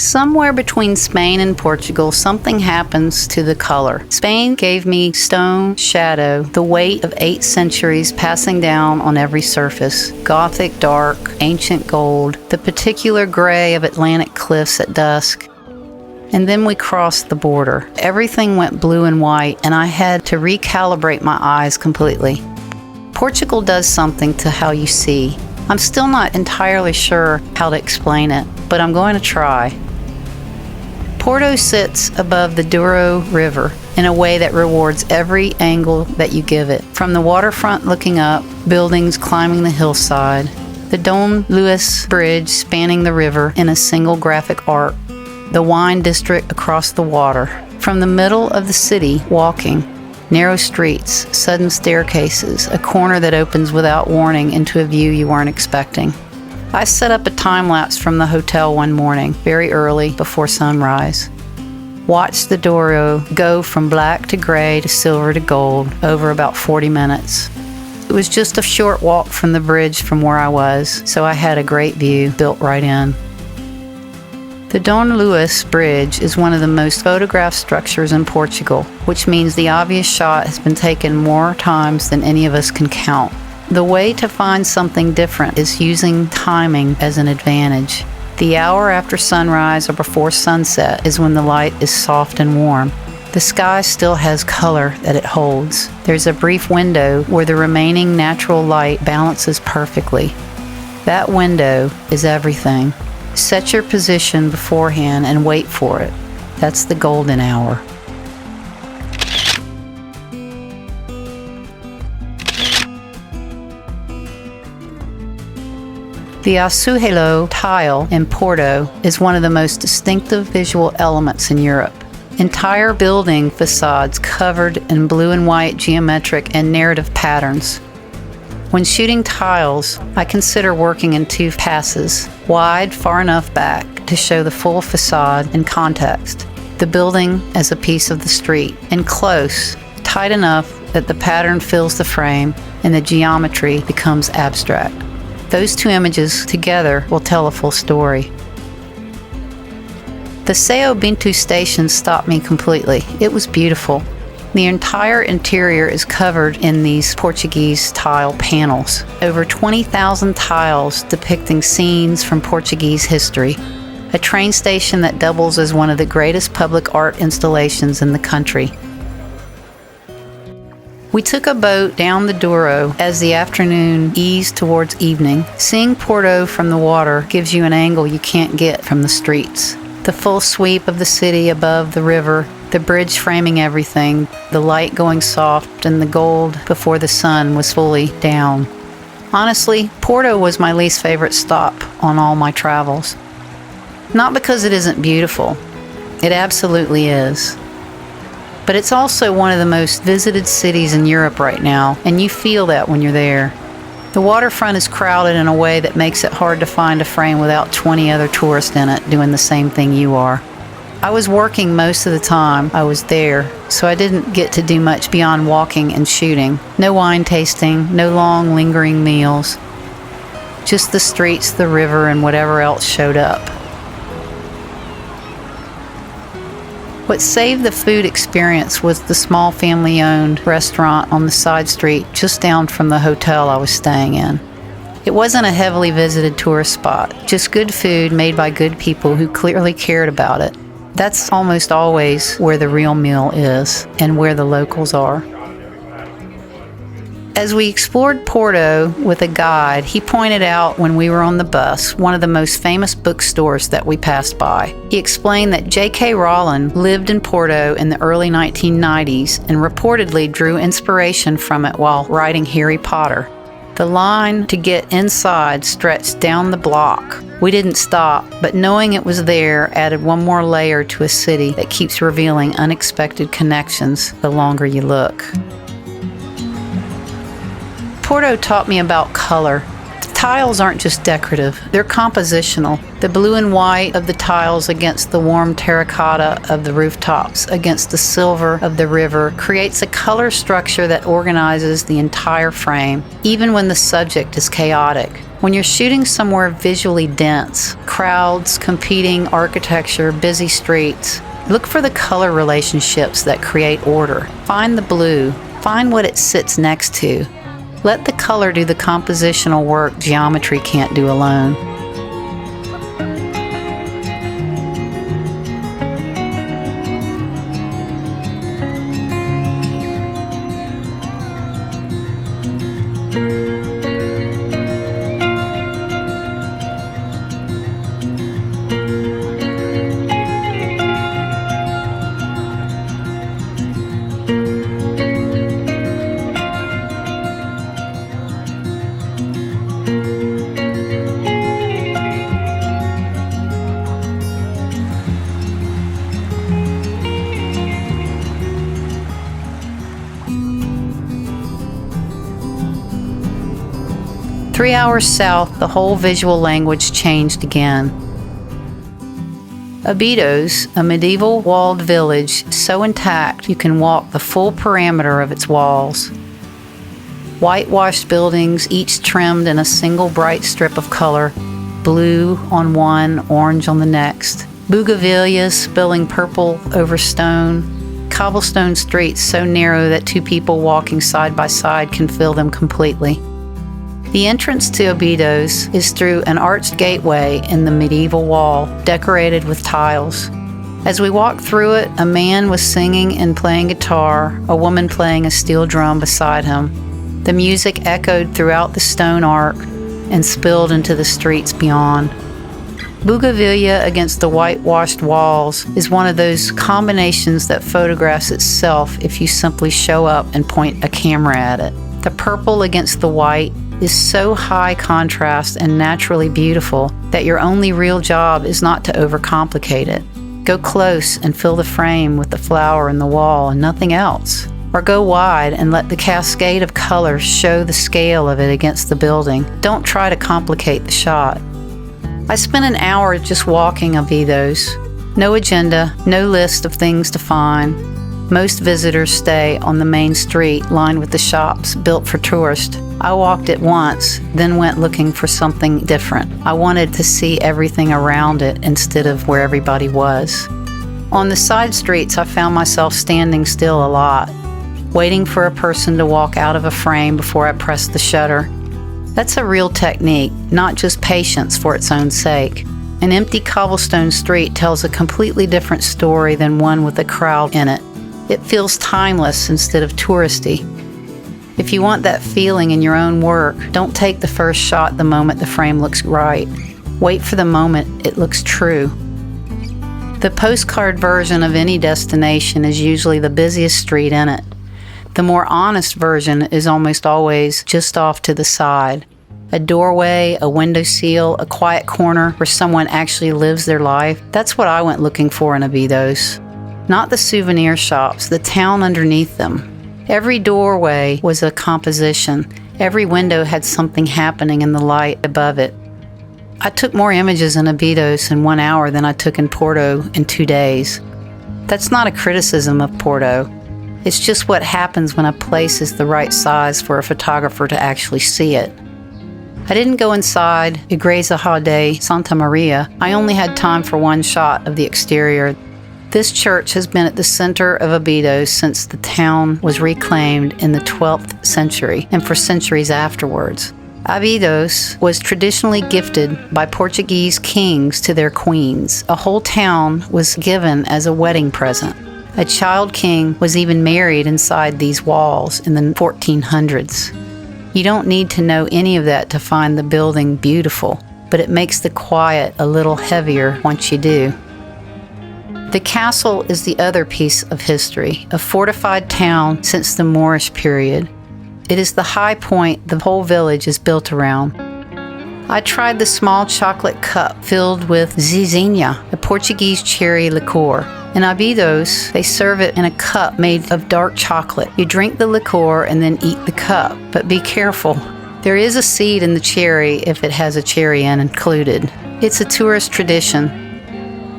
Somewhere between Spain and Portugal, something happens to the color. Spain gave me stone shadow, the weight of 8 centuries passing down on every surface. Gothic dark, ancient gold, the particular gray of Atlantic cliffs at dusk. And then we crossed the border. Everything went blue and white, and I had to recalibrate my eyes completely. Portugal does something to how you see. I'm still not entirely sure how to explain it, but I'm going to try. Porto sits above the Douro River in a way that rewards every angle that you give it. From the waterfront looking up, buildings climbing the hillside, the Dom Luís Bridge spanning the river in a single graphic arc, the wine district across the water. From the middle of the city, walking, narrow streets, sudden staircases, a corner that opens without warning into a view you weren't expecting. I set up a time-lapse from the hotel one morning, very early, before sunrise. Watched the Douro go from black to gray to silver to gold over about 40 minutes. It was just a short walk from the bridge from where I was, so I had a great view built right in. The Dom Luís Bridge is one of the most photographed structures in Portugal, which means the obvious shot has been taken more times than any of us can count. The way to find something different is using timing as an advantage. The hour after sunrise or before sunset is when the light is soft and warm. The sky still has color that it holds. There's a brief window where the remaining natural light balances perfectly. That window is everything. Set your position beforehand and wait for it. That's the golden hour. The Azulejo tile in Porto is one of the most distinctive visual elements in Europe. Entire building facades covered in blue and white geometric and narrative patterns. When shooting tiles, I consider working in 2 passes, wide far enough back to show the full facade in context, the building as a piece of the street, and close, tight enough that the pattern fills the frame and the geometry becomes abstract. Those 2 images together will tell a full story. The São Bento Station stopped me completely. It was beautiful. The entire interior is covered in these Portuguese tile panels. Over 20,000 tiles depicting scenes from Portuguese history. A train station that doubles as one of the greatest public art installations in the country. We took a boat down the Douro as the afternoon eased towards evening. Seeing Porto from the water gives you an angle you can't get from the streets. The full sweep of the city above the river, the bridge framing everything, the light going soft and the gold before the sun was fully down. Honestly, Porto was my least favorite stop on all my travels. Not because it isn't beautiful. It absolutely is. But it's also one of the most visited cities in Europe right now, and you feel that when you're there. The waterfront is crowded in a way that makes it hard to find a frame without 20 other tourists in it doing the same thing you are. I was working most of the time I was there, so I didn't get to do much beyond walking and shooting. No wine tasting, no long lingering meals. Just the streets, the river, and whatever else showed up. What saved the food experience was the small family-owned restaurant on the side street just down from the hotel I was staying in. It wasn't a heavily visited tourist spot, just good food made by good people who clearly cared about it. That's almost always where the real meal is and where the locals are. As we explored Porto with a guide, he pointed out when we were on the bus one of the most famous bookstores that we passed by. He explained that J.K. Rowling lived in Porto in the early 1990s and reportedly drew inspiration from it while writing Harry Potter. The line to get inside stretched down the block. We didn't stop, but knowing it was there added one more layer to a city that keeps revealing unexpected connections the longer you look. Porto taught me about color. The tiles aren't just decorative, they're compositional. The blue and white of the tiles against the warm terracotta of the rooftops, against the silver of the river, creates a color structure that organizes the entire frame, even when the subject is chaotic. When you're shooting somewhere visually dense, crowds, competing architecture, busy streets, look for the color relationships that create order. Find the blue. Find what it sits next to. Let the color do the compositional work geometry can't do alone. Three hours south, the whole visual language changed again. Óbidos, a medieval walled village so intact you can walk the full perimeter of its walls. Whitewashed buildings, each trimmed in a single bright strip of color, blue on one, orange on the next. Bougainvillea spilling purple over stone. Cobblestone streets so narrow that two people walking side by side can fill them completely. The entrance to Óbidos is through an arched gateway in the medieval wall, decorated with tiles. As we walked through it, a man was singing and playing guitar, a woman playing a steel drum beside him. The music echoed throughout the stone arc and spilled into the streets beyond. Bougainvillea against the whitewashed walls is one of those combinations that photographs itself if you simply show up and point a camera at it. The purple against the white is so high contrast and naturally beautiful that your only real job is not to overcomplicate it. Go close and fill the frame with the flower in the wall and nothing else. Or go wide and let the cascade of colors show the scale of it against the building. Don't try to complicate the shot. I spent an hour just walking Óbidos. No agenda, no list of things to find. Most visitors stay on the main street lined with the shops built for tourists. I walked it once, then went looking for something different. I wanted to see everything around it instead of where everybody was. On the side streets, I found myself standing still a lot, waiting for a person to walk out of a frame before I pressed the shutter. That's a real technique, not just patience for its own sake. An empty cobblestone street tells a completely different story than one with a crowd in it. It feels timeless instead of touristy. If you want that feeling in your own work, don't take the first shot the moment the frame looks right. Wait for the moment it looks true. The postcard version of any destination is usually the busiest street in it. The more honest version is almost always just off to the side. A doorway, a windowsill, a quiet corner where someone actually lives their life. That's what I went looking for in Óbidos. Not the souvenir shops, the town underneath them. Every doorway was a composition. Every window had something happening in the light above it. I took more images in Óbidos in 1 hour than I took in Porto in 2 days. That's not a criticism of Porto. It's just what happens when a place is the right size for a photographer to actually see it. I didn't go inside Igreja de Santa Maria. I only had time for one shot of the exterior. This church has been at the center of Óbidos since the town was reclaimed in the 12th century and for centuries afterwards. Óbidos was traditionally gifted by Portuguese kings to their queens. A whole town was given as a wedding present. A child king was even married inside these walls in the 1400s. You don't need to know any of that to find the building beautiful, but it makes the quiet a little heavier once you do. The castle is the other piece of history, a fortified town since the Moorish period. It is the high point the whole village is built around. I tried the small chocolate cup filled with Ginja, a Portuguese cherry liqueur. In Óbidos, they serve it in a cup made of dark chocolate. You drink the liqueur and then eat the cup, but be careful. There is a seed in the cherry if it has a cherry included. It's a tourist tradition.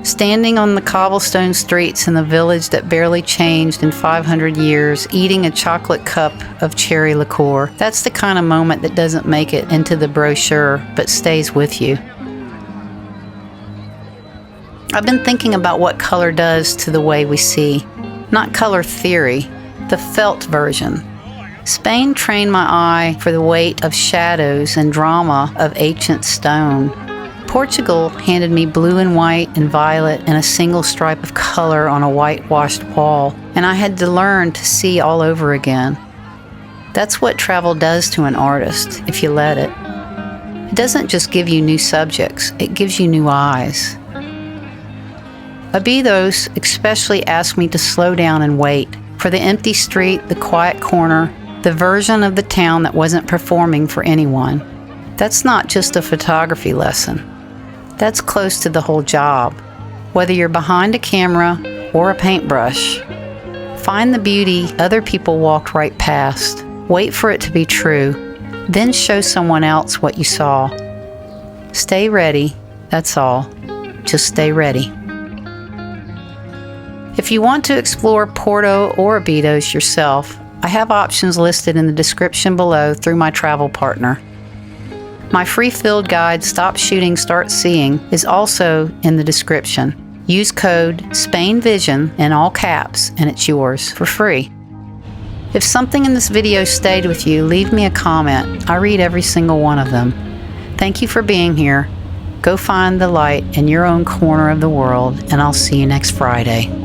Standing on the cobblestone streets in the village that barely changed in 500 years, eating a chocolate cup of cherry liqueur, that's the kind of moment that doesn't make it into the brochure but stays with you. I've been thinking about what color does to the way we see. Not color theory, the felt version. Spain trained my eye for the weight of shadows and drama of ancient stone. Portugal handed me blue and white and violet and a single stripe of color on a whitewashed wall, and I had to learn to see all over again. That's what travel does to an artist, if you let it. It doesn't just give you new subjects, it gives you new eyes. Óbidos especially asked me to slow down and wait for the empty street, the quiet corner, the version of the town that wasn't performing for anyone. That's not just a photography lesson. That's close to the whole job. Whether you're behind a camera or a paintbrush, find the beauty other people walked right past. Wait for it to be true. Then show someone else what you saw. Stay ready, that's all. Just stay ready. If you want to explore Porto or Óbidos yourself, I have options listed in the description below through my travel partner. My free field guide, Stop Shooting, Start Seeing, is also in the description. Use code SpainVision in all caps and it's yours for free. If something in this video stayed with you, leave me a comment. I read every single one of them. Thank you for being here. Go find the light in your own corner of the world, and I'll see you next Friday.